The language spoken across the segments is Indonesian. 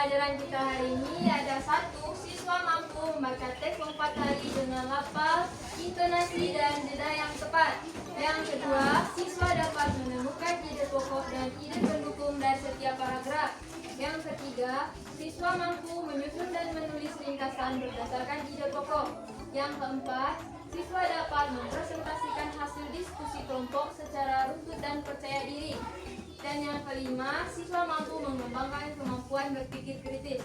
pelajaran kita hari ini ada satu, siswa mampu membaca teks lompat tali dengan lafaz, intonasi, dan jeda yang tepat. Yang kedua, siswa dapat menemukan ide pokok dan ide pendukung dari setiap paragraf. Yang ketiga, siswa mampu menyusun dan menulis ringkasan berdasarkan ide pokok. Yang keempat, siswa dapat mempresentasikan hasil diskusi kelompok secara runtut dan percaya diri. Dan yang kelima, siswa mampu mengembangkan kemampuan berpikir kritis.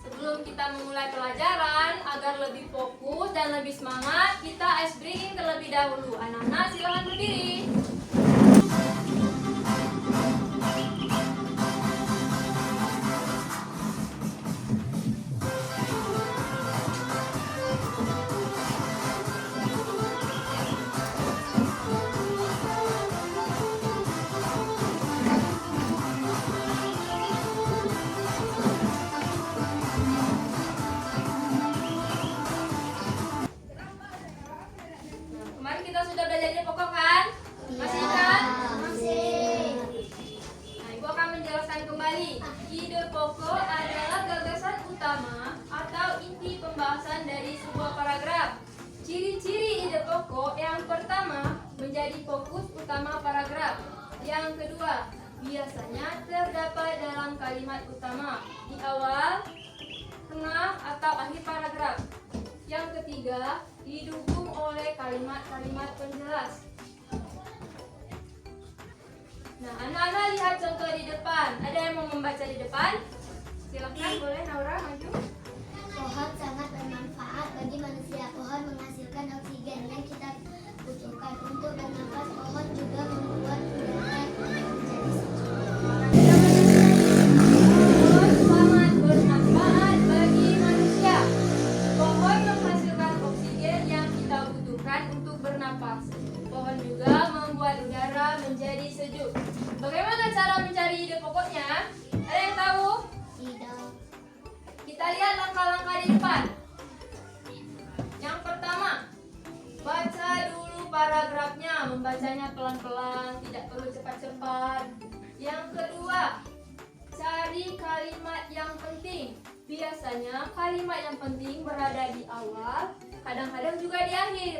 Sebelum kita memulai pelajaran, agar lebih fokus dan lebih semangat, kita ice breaking terlebih dahulu. Anak-anak silahkan berdiri. Kemarin kita sudah belajar ide pokok kan? Masih kan? Masih. Nah, Ibu akan menjelaskan kembali. Ide pokok adalah gagasan utama atau inti pembahasan dari sebuah paragraf. Ciri-ciri ide pokok yang pertama, menjadi fokus utama paragraf. Yang kedua, biasanya terdapat dalam kalimat utama, di awal, tengah, atau akhir paragraf. Yang ketiga, didukung oleh kalimat-kalimat penjelas. Nah, anak-anak lihat contoh di depan. Ada yang mau membaca di depan? Silahkan, boleh Naura maju. Pohon sangat bermanfaat bagi manusia. Pohon menghasilkan oksigen yang kita butuhkan untuk bernafas. Pohon juga membuat udara menjadi sejuk. Pohon sangat bermanfaat bagi manusia. Pohon menghasilkan oksigen yang kita butuhkan untuk bernapas. Pohon juga membuat udara menjadi sejuk. Bagaimana cara mencari ide pokoknya? Ada yang tahu? Tidak. Kita lihat langkah-langkah di depan. Yang pertama, baca dulu paragrafnya. Membacanya pelan-pelan, tidak perlu cepat-cepat. Yang kedua, cari kalimat yang penting. Biasanya kalimat yang penting berada di awal, kadang-kadang juga di akhir.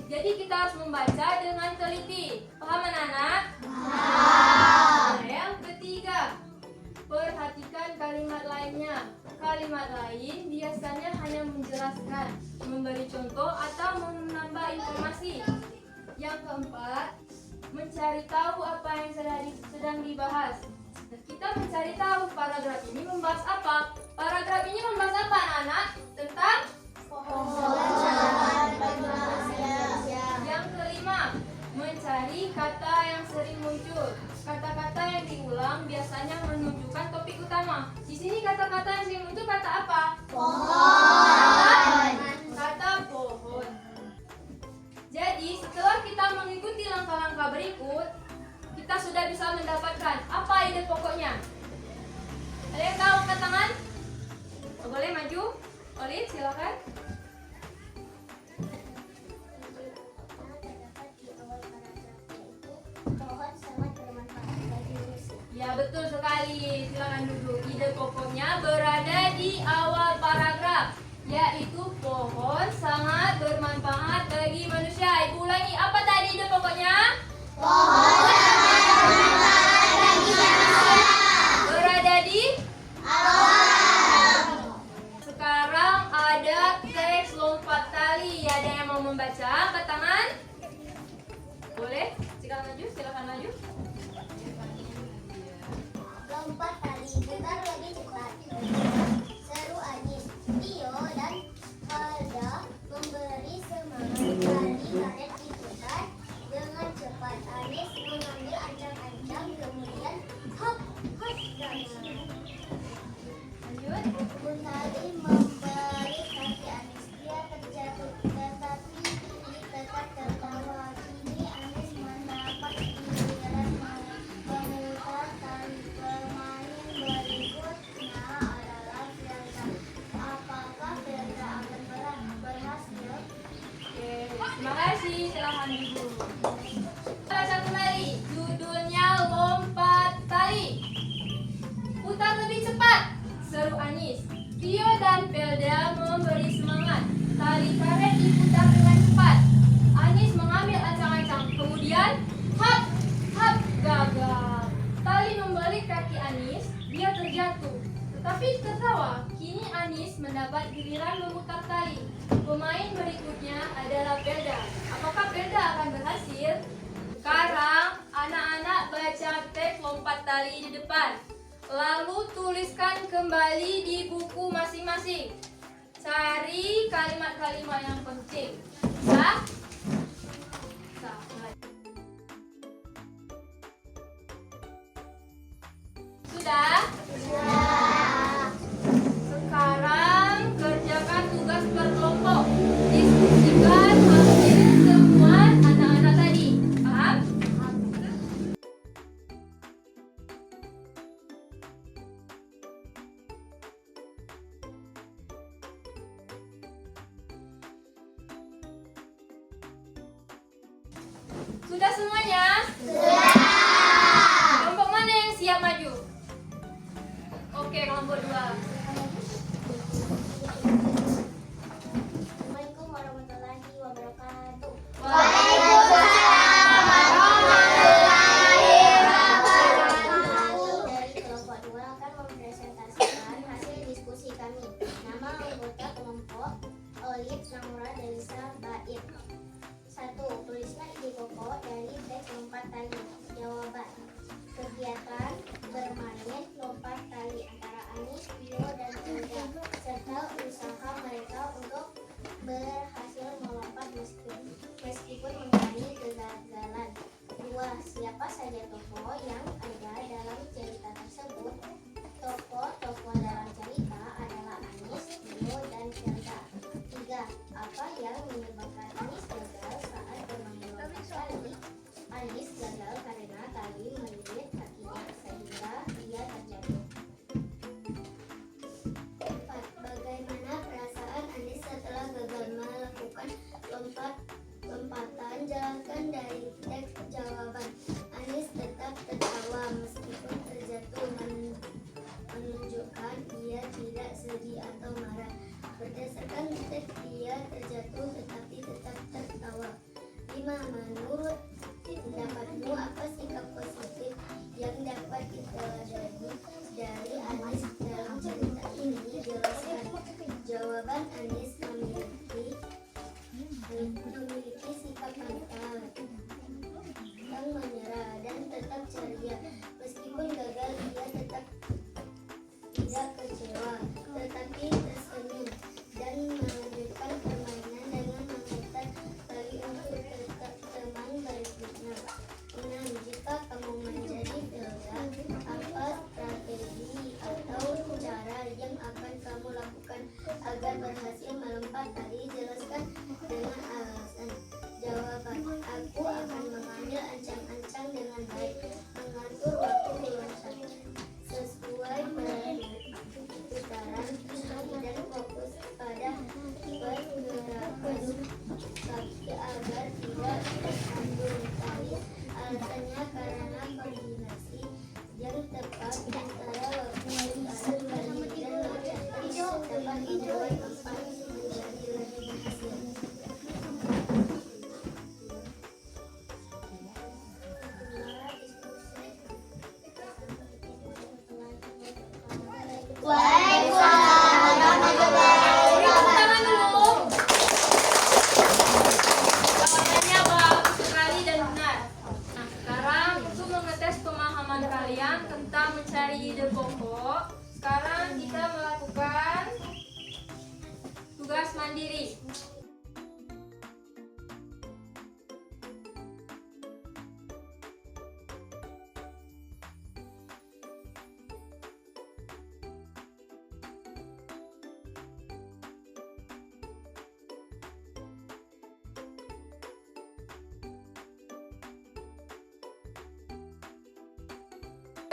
Jadi kita harus membaca dengan teliti. Paham anak-anak? Nah, yang ketiga, perhatikan kalimat lainnya. Kalimat lain biasanya hanya menjelaskan, memberi contoh, atau menambah informasi. Yang keempat, mencari tahu apa yang sedang dibahas. Nah, kita mencari tahu paragraf ini membahas apa. Paragraf ini membahas apa anak-anak? Tentang Pohon sangat bagi manusia. yang kelima, mencari kata yang sering muncul. Kata-kata yang diulang biasanya menunjukkan topik utama. Di sini kata-kata yang sering muncul kata apa? Pohon. Kata pohon. Jadi setelah kita mengikuti langkah-langkah berikut, kita sudah bisa mendapatkan apa ide pokoknya. Ada yang tahu angkat tangan? Boleh maju? Olin, silakan. Pohon sangat bermanfaat bagi manusia. Ya, betul sekali. Silakan duduk. Ide pokoknya berada di awal paragraf, yaitu pohon sangat bermanfaat bagi manusia. Ibu ulangi, apa tadi ide pokoknya? Pohon sangat bermanfaat bagi manusia. Berada di Awal. sekarang ada teks lompat tali. Ada yang mau membaca? Angkat tangan. Boleh? Silakan maju, silakan maju. Lompat tali, putar lebih cepat. Seru Anis, Tio dan Alda memberi semangat. Tali karet diputar dengan cepat. Anis mengambil ancang-ancang, kemudian hop, hop, dan Lanjut. Putari memberi kaki Anis. Dia terjatuh, tetapi tetap tertawa. Kini Anis mendapat giliran memutar tali. Pemain berikutnya adalah Firza. Apakah Firza akan berhasil? Oke, terima kasih. Silakan duduk. Baca kembali. Judulnya lompat tali. Putar lebih Anis. Vio dan Velda memberi semangat. Tali karet diputar dengan cepat. Anis mengambil ancang-ancang. Kemudian, hap, hap, gagal. Tali membalik kaki Anis. Dia terjatuh. Tetapi tertawa. Kini Anis mendapat giliran memutar tali. Pemain berikutnya adalah Velda. Apakah Velda akan berhasil? Sekarang, anak-anak baca teks lompat tali di depan. Lalu tuliskan kembali di buku masing-masing. Cari kalimat-kalimat yang penting. Ya? Sudah? Sekarang kerjakan tugas berkelompok. Diskusikan hasil temuan anak-anak tadi. Paham? Sudah semuanya? Sudah. Kelompok mana yang siap maju? Oke, kelompok 2. Assalamualaikum warahmatullahi wabarakatuh. Kami dari kelompok 2 akan mempresentasikan hasil diskusi kami. Nama anggota kelompok Olip Namura Delisa Baib. 1. Tulislah ide pokok dari teks lompat tali. Jawaban. Kegiatan bermain lompat tali antara Anis, Vio, dan Velda serta usaha mereka untuk berhasil melompat meskipun mengalami kegagalan. 2. Siapa saja tokoh yang ada dalam cerita tersebut? Tokoh-tokoh dalam cerita adalah Anis, Vio, dan Velda. 3. Apa yang menyebabkan Anis gagal saat bermain lompat tali? Anis gagal karena tali melilit kakinya sehingga dia terjatuh. 4. Bagaimana perasaan Anis setelah gagal melakukan lompatan? Jelaskan dari teks jawaban. Anis tetap tertawa meskipun terjatuh, menunjukkan ia tidak sedih atau marah. Berdasarkan teks, ia terjatuh tetapi tetap tertawa. 5. Menurut pendapatmu, apa sikap positif yang dapat diteladani dari Anis dalam cerita ini? Jelaskan. Jawaban. Anis memiliki sikap pantang, yang menyerah dan tetap ceria. Meskipun gagal, ia tetap tidak kecewa, tetapi tersenyum dan melanjutkan permainan dengan memutar tali untuk teman berikutnya. 6. Jika kamu menjadi Velda, apa strategi atau cara yang akan kamu lakukan agar berhasil melompat tali? Jelaskan dengan alasan. Jawaban. Aku akan mengambil ancang-ancang dengan baik, mengatur waktu melompat sesuai putaran tali dan fokus pada pergerakan kaki agar tidak tersandung tali. Alasannya karena koordinasi yang tepat antara waktu putaran tali dan lompatan dapat membuat lompat menjadi lebih berhasil. Beri tepuk tangan dulu. Jawabannya bagus sekali dan benar. Nah, sekarang untuk mengetes pemahaman kalian tentang mencari ide pokok, sekarang kita melakukan tugas mandiri.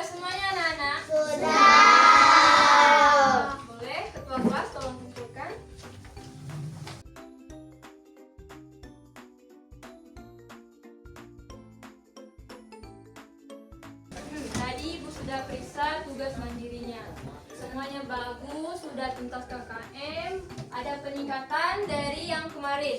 Semuanya anak-anak? Sudah. Boleh, ketua kelas tolong kumpulkan. Tadi Ibu sudah periksa tugas mandirinya. semuanya bagus, sudah tuntas KKM, ada peningkatan dari yang kemarin.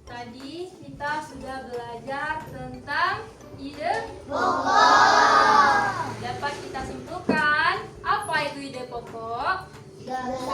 Tadi kita sudah belajar tentang ide pokok. Dapat kita simpulkan, apa itu ide pokok? Gagasan